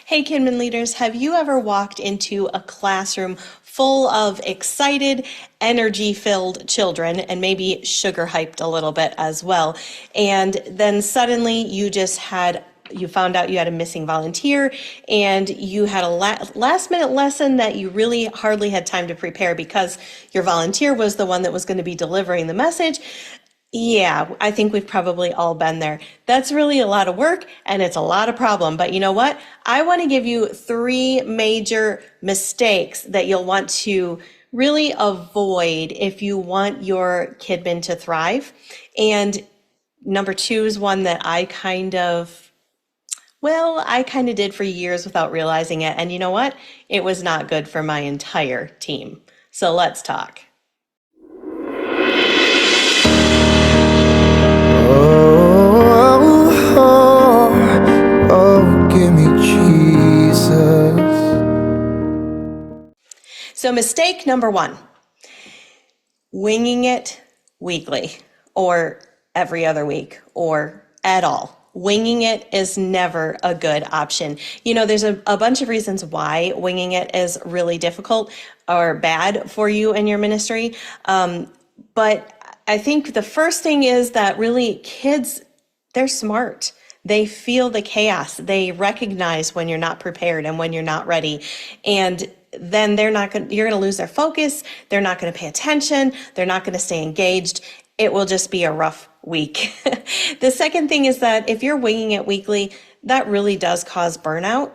Hey, KidMin leaders, have you ever walked into a classroom full of excited, energy-filled children and maybe sugar hyped a little bit as well? And then suddenly you found out you had a missing volunteer and you had a last minute lesson that you really hardly had time to prepare because your volunteer was the one that was going to be delivering the message. Yeah, I think we've probably all been there. That's really a lot of work and it's a lot of problem. But you know what? I want to give you three major mistakes that you'll want to really avoid if you want your KidMin to thrive. And number two is one that I kind of did for years without realizing it. And you know what? It was not good for my entire team. So let's talk. Give me Jesus. So mistake number one, winging it weekly or every other week or at all. Winging it is never a good option. You know, there's a bunch of reasons why winging it is really difficult or bad for you and your ministry. But I think the first thing is that really kids, they're smart. They feel the chaos. They recognize when you're not prepared and when you're not ready. And then you're going to lose their focus. They're not going to pay attention. They're not going to stay engaged. It will just be a rough week. The second thing is that if you're winging it weekly, that really does cause burnout.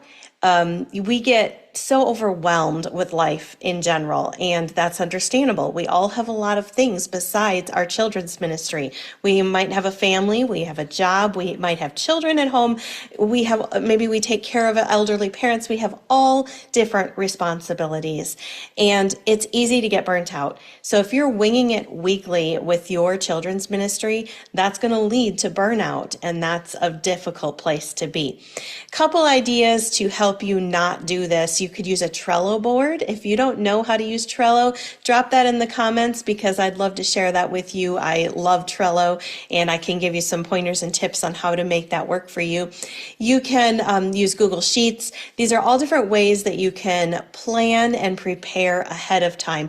We get so overwhelmed with life in general, and that's understandable. We all have a lot of things besides our children's ministry. We might have a family, we have a job, we might have children at home, maybe we take care of elderly parents. We have all different responsibilities, and it's easy to get burnt out. So if you're winging it weekly with your children's ministry, that's going to lead to burnout, and that's a difficult place to be. Couple ideas to help you not do this. You could use a Trello board. If you don't know how to use Trello, drop that in the comments because I'd love to share that with you. I love Trello and I can give you some pointers and tips on how to make that work for you. You can use Google Sheets. These are all different ways that you can plan and prepare ahead of time.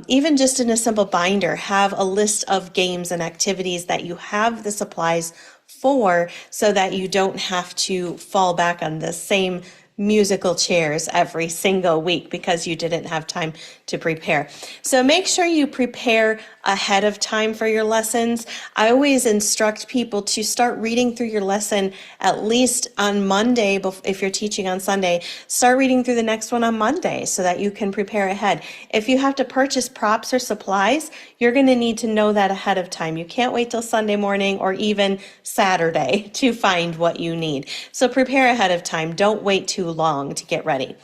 Even just in a simple binder, have a list of games and activities that you have the supplies for so that you don't have to fall back on the same musical chairs every single week because you didn't have time to prepare. So make sure you prepare ahead of time for your lessons. I always instruct people to start reading through your lesson at least on Monday. If you're teaching on Sunday, start reading through the next one on Monday so that you can prepare ahead. If you have to purchase props or supplies, you're going to need to know that ahead of time. You can't wait till Sunday morning or even Saturday to find what you need. So prepare ahead of time. Don't wait too long to get ready.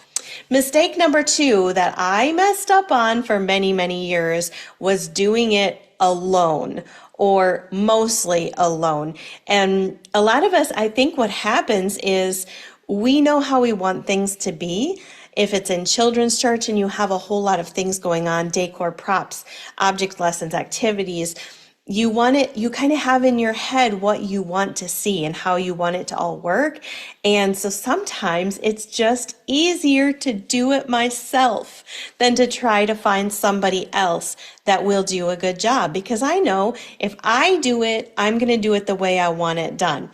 Mistake number two that I messed up on for many, many years was doing it alone or mostly alone. And a lot of us, I think what happens is we know how we want things to be. If it's in children's church and you have a whole lot of things going on, decor, props, object lessons, activities, you kind of have in your head what you want to see and how you want it to all work. And so sometimes it's just easier to do it myself than to try to find somebody else that will do a good job. Because I know if I do it, I'm going to do it the way I want it done.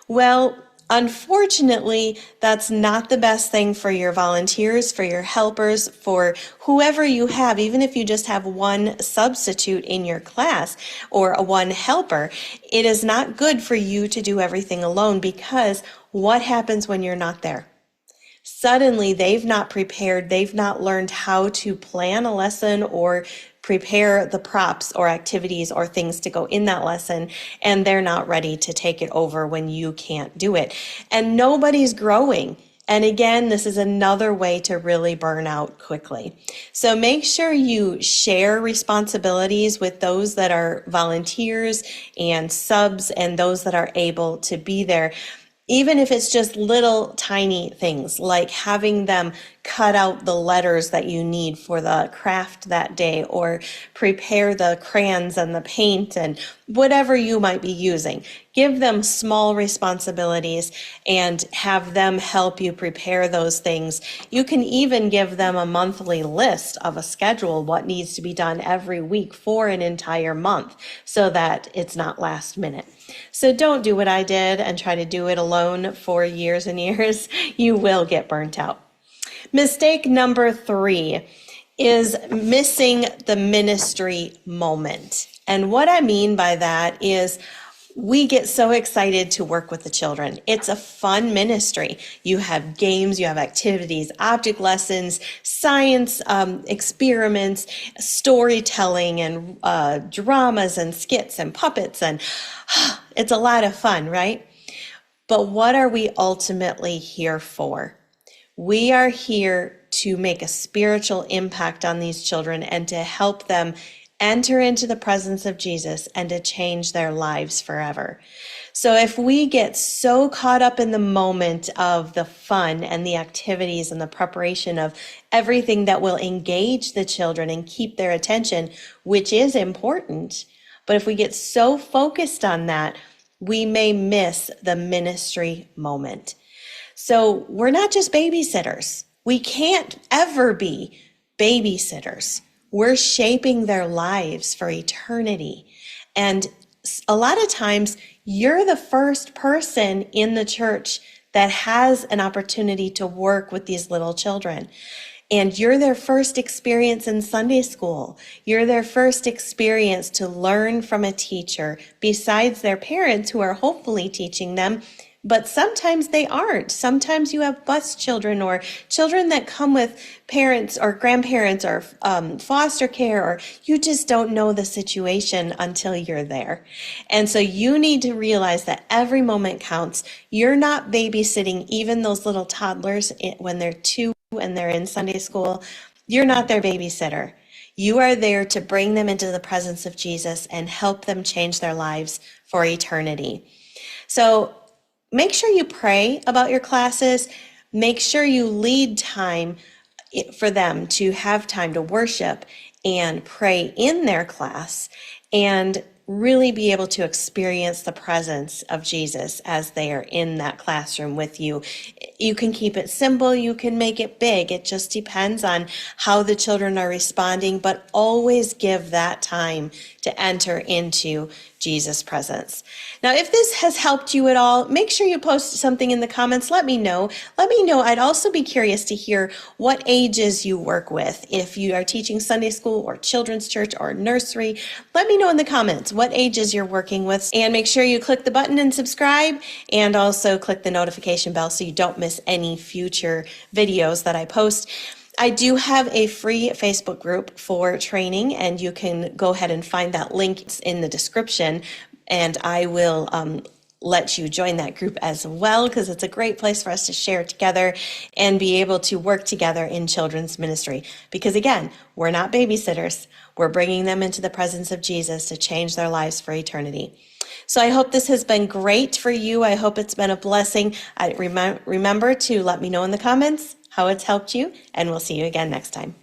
Well, unfortunately, that's not the best thing for your volunteers, for your helpers, for whoever you have, even if you just have one substitute in your class or one helper. It is not good for you to do everything alone because what happens when you're not there? Suddenly, they've not prepared, they've not learned how to plan a lesson or prepare the props or activities or things to go in that lesson, and they're not ready to take it over when you can't do it. And nobody's growing. And again, this is another way to really burn out quickly. So make sure you share responsibilities with those that are volunteers and subs and those that are able to be there. Even if it's just little tiny things like having them cut out the letters that you need for the craft that day, or prepare the crayons and the paint and whatever you might be using. Give them small responsibilities and have them help you prepare those things. You can even give them a monthly list of a schedule, what needs to be done every week for an entire month, so that it's not last minute. So don't do what I did and try to do it alone for years and years. You will get burnt out. Mistake number 3 is missing the ministry moment. And what I mean by that is we get so excited to work with the children. It's a fun ministry. You have games, you have activities, object lessons, science experiments, storytelling, and dramas and skits and puppets. And it's a lot of fun, right? But what are we ultimately here for? We are here to make a spiritual impact on these children and to help them enter into the presence of Jesus and to change their lives forever. So if we get so caught up in the moment of the fun and the activities and the preparation of everything that will engage the children and keep their attention, which is important, but if we get so focused on that, we may miss the ministry moment. So we're not just babysitters. We can't ever be babysitters. We're shaping their lives for eternity. And a lot of times, you're the first person in the church that has an opportunity to work with these little children. And you're their first experience in Sunday school. You're their first experience to learn from a teacher, besides their parents who are hopefully teaching them. But sometimes they aren't. Sometimes you have bus children or children that come with parents or grandparents or foster care, or you just don't know the situation until you're there. And so you need to realize that every moment counts. You're not babysitting even those little toddlers when they're 2 and they're in Sunday school. You're not their babysitter. You are there to bring them into the presence of Jesus and help them change their lives for eternity. So make sure you pray about your classes. Make sure you lead time for them to have time to worship and pray in their class, and really be able to experience the presence of Jesus as they are in that classroom with you. You can keep it simple, you can make it big. It just depends on how the children are responding, but always give that time to enter into Jesus' presence. Now, if this has helped you at all, make sure you post something in the comments. Let me know. Let me know. I'd also be curious to hear what ages you work with. If you are teaching Sunday school or children's church or nursery, let me know in the comments what ages you're working with. And make sure you click the button and subscribe, and also click the notification bell so you don't miss any future videos that I post. I do have a free Facebook group for training, and you can go ahead and find that link. It's in the description, and I will let you join that group as well, because it's a great place for us to share together and be able to work together in children's ministry. Because again, we're not babysitters. We're bringing them into the presence of Jesus to change their lives for eternity. So I hope this has been great for you. I hope it's been a blessing. Remember to let me know in the comments how it's helped you, and we'll see you again next time.